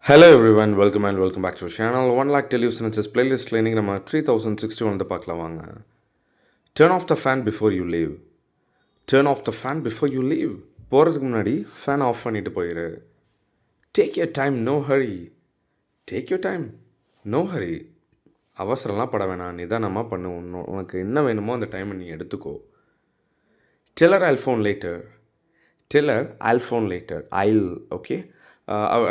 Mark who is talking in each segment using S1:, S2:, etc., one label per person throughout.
S1: Hello everyone, welcome back to our channel. 1 lakh tell you sentences playlist training நம்ம 3061 வந்து பார்க்கலாம் வாங்க. Turn off the fan before you leave. Turn off the fan before you leave. போகிறதுக்கு முன்னாடி fan of பண்ணிட்டு போயிரு. Take your time, no hurry. Take your time, no hurry. அவசரம்லாம் பட வேணாம், நிதானமாக பண்ணு. உனக்கு என்ன வேணுமோ அந்த டைமை நீ எடுத்துக்கோ. Tell her I'll phone later. Tell her I'll phone later. Okay?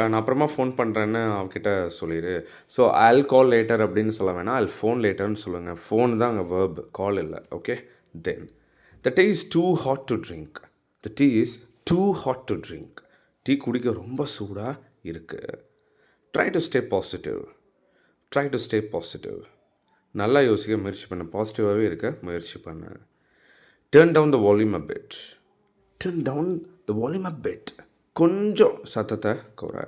S1: நான் அப்புறமா ஃபோன் பண்ணுறேன்னு அவகிட்ட சொல்லிடு. ஸோ ஐல் கால் லேட்டர் அப்படின்னு சொல்ல வேணாம், ஐல் ஃபோன் லேட்டர்னு சொல்லுங்கள். ஃபோன் தான் அங்கே வேர்ப், கால் இல்லை. Okay, then the tea is too hot to drink. The tea is too hot to drink. Tea குடிக்க ரொம்ப சூடாக இருக்குது. Try to stay positive. Try to stay positive. நல்லா யோசிக்க முயற்சி பண்ணு, பாசிட்டிவாகவே இருக்க முயற்சி பண்ணு. Turn down the volume a bit. Turn down the volume a bit. கொஞ்சம் சத்தத்தை குறை.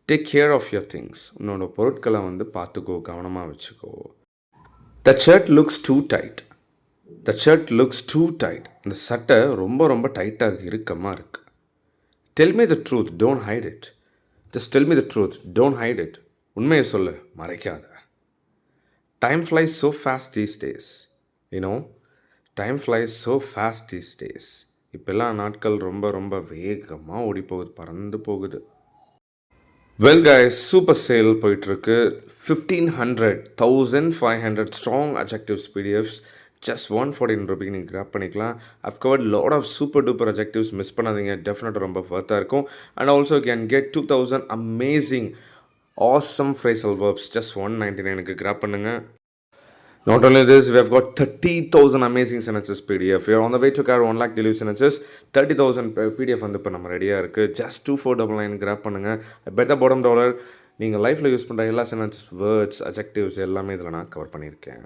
S1: Take care of your things. உன்னோட பொருட்களை வந்து பார்த்துக்கோ, கவனமாக வச்சுக்கோ. The shirt looks too tight. The shirt looks too tight. இந்த சட்டை ரொம்ப ரொம்ப டைட்டாக இருக்குது, இறுக்கமாக இருக்குது. Tell me the truth, don't hide it. Just tell me the truth, don't hide it. உண்மையை சொல்லு, மறைக்காத. Time flies so fast these days. You know, time flies so fast these days. இப்போல்லாம் நாட்கள் ரொம்ப ரொம்ப வேகமாக ஓடி போகுது, பறந்து போகுது. வெல் கைஸ், சூப்பர் சேல் போயிட்டுருக்கு. 1500 1500 ஸ்ட்ராங் அட்ஜெக்டிவ்ஸ் பிடிஎஃப்ஸ் ஜஸ்ட் 114 ரூபாய்க்கு நீங்கள் கிராப் பண்ணிக்கலாம். I've covered lot of super duper adjectives. Miss பண்ணாதீங்க, டெஃபினட்டாக ரொம்ப வர்த்தாக இருக்கும். And also can get 2000 amazing awesome phrasal verbs just 199க்கு கிராப் பண்ணுங்கள். Not only this, we have got 30,000 amazing sentences PDF. We are on the way to carry 1 lakh daily sentences. 30,000 PDF வந்து இப்போ நம்ம ரெடியாக இருக்குது. ஜஸ்ட் 2499 கிராப் பண்ணுங்கள். Better bottom dollar. நீங்கள் லைஃப்பில் யூஸ் பண்ணுற எல்லா சென்டென்சஸ், வேர்ட்ஸ், அட்ஜெக்டிவ்ஸ் எல்லாமே இதில் நான் கவர் பண்ணியிருக்கேன்.